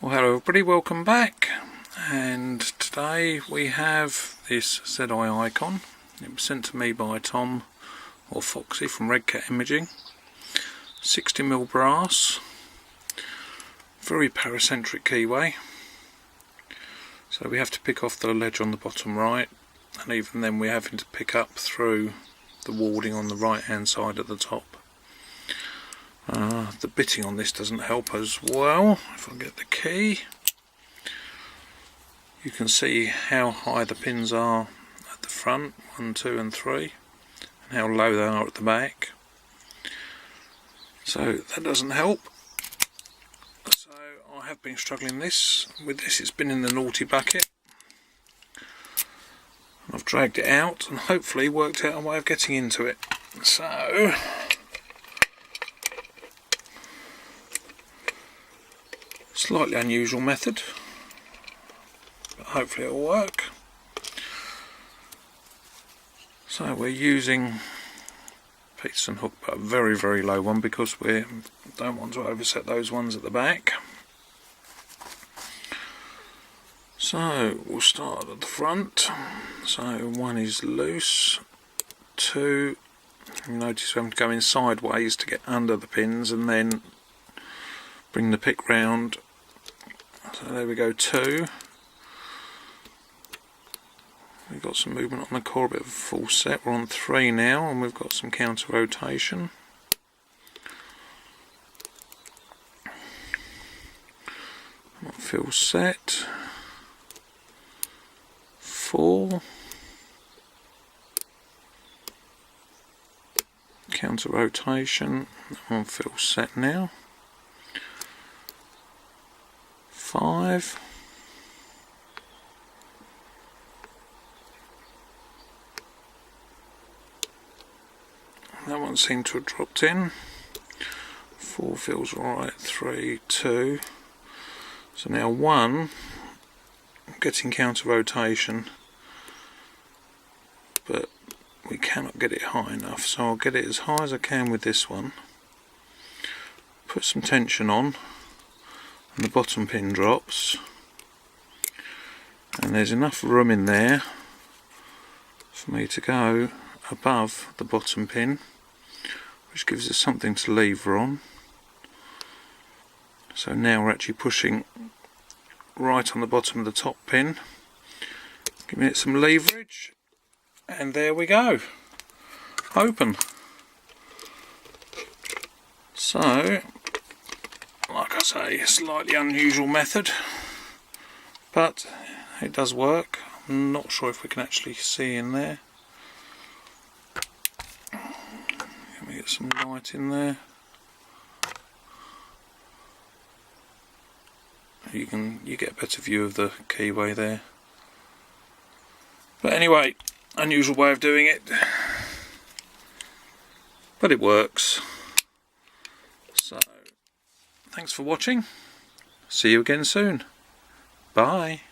Well, hello everybody, welcome back. And today we have this ZI Ikon. It was sent to me by Tom or Foxy from Red Cat Imaging. 60mm brass, very paracentric keyway. So we have to pick off the ledge on the bottom right, and even then we're having to pick up through the warding on the right hand side at the top. The bitting on this doesn't help as well. If I get the key, you can see how high the pins are at the front, 1, 2 and 3, and how low they are at the back. So that doesn't help. So I have been struggling with this. It's been in the naughty bucket. I've dragged it out and hopefully worked out a way of getting into it. So slightly unusual method, but hopefully it'll work. So we're using Peterson hook, but a very low one because we don't want to overset those ones at the back. So we'll start at the front. So 1 is loose, 2, you notice we have to go in sideways to get under the pins and then bring the pick round. So there we go, 2. We've got some movement on the core, a bit of a full set. We're on 3 now, and we've got some counter rotation. Full set. 4. Counter rotation. I'm on full set now. 5. That one seemed to have dropped in. 4 feels alright. 3, 2. So now 1, I'm getting counter rotation, but we cannot get it high enough, so I'll get it as high as I can with this one. Put some tension on, and the bottom pin drops, and there's enough room in there for me to go above the bottom pin, which gives us something to lever on. So now we're actually pushing right on the bottom of the top pin, giving it some leverage, and there we go, open. So like I say, a slightly unusual method, but it does work. I'm not sure if we can actually see in there. Let me get some light in there. You get a better view of the keyway there. But anyway, unusual way of doing it, but it works. So thanks for watching. See you again soon. Bye.